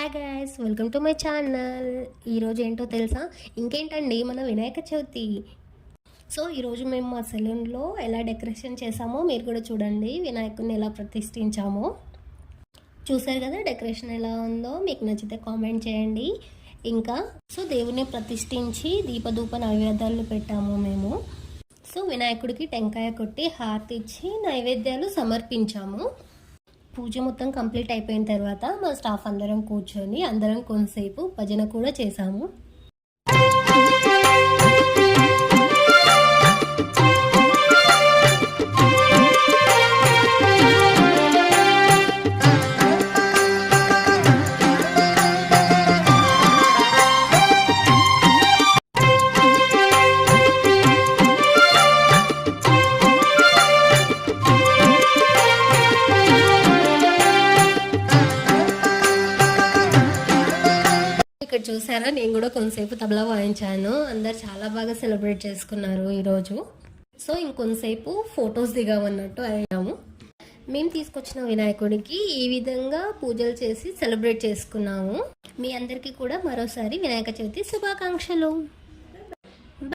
Hi guys, welcome to my channel. ఈరోజు ఏంటో తెలుసా? ఇంకేంటండి, మన వినాయక చవితి. సో ఈరోజు మేము మా సెలూన్లో ఎలా డెకరేషన్ చేసామో మీరు కూడా చూడండి. వినాయకుడిని ఎలా ప్రతిష్ఠించామో చూసారు కదా. డెకరేషన్ ఎలా ఉందో మీకు నచ్చితే కామెంట్ చేయండి. ఇంకా దేవుని ప్రతిష్ఠించి దీపధూప నైవేద్యాలు పెట్టాము మేము. వినాయకుడికి టెంకాయ కొట్టి హారతి ఇచ్చి నైవేద్యాలు సమర్పించాము. పూజ మొత్తం కంప్లీట్ అయిపోయిన తర్వాత మా స్టాఫ్ అందరం కూర్చొని అందరం కొంతసేపు భజన కూడా చేశాము. ఇక్కడ చూసారా, నేను కూడా కొంతసేపు తబలా వాయించాను. అందరు చాలా బాగా సెలబ్రేట్ చేసుకున్నారు ఈరోజు. ఇంకొంతసేపు ఫొటోస్ దిగామన్నట్టు అయ్యాము. మేము తీసుకొచ్చిన వినాయకుడికి ఈ విధంగా పూజలు చేసి సెలబ్రేట్ చేసుకున్నాము. మీ అందరికీ కూడా మరోసారి వినాయక చవితి శుభాకాంక్షలు.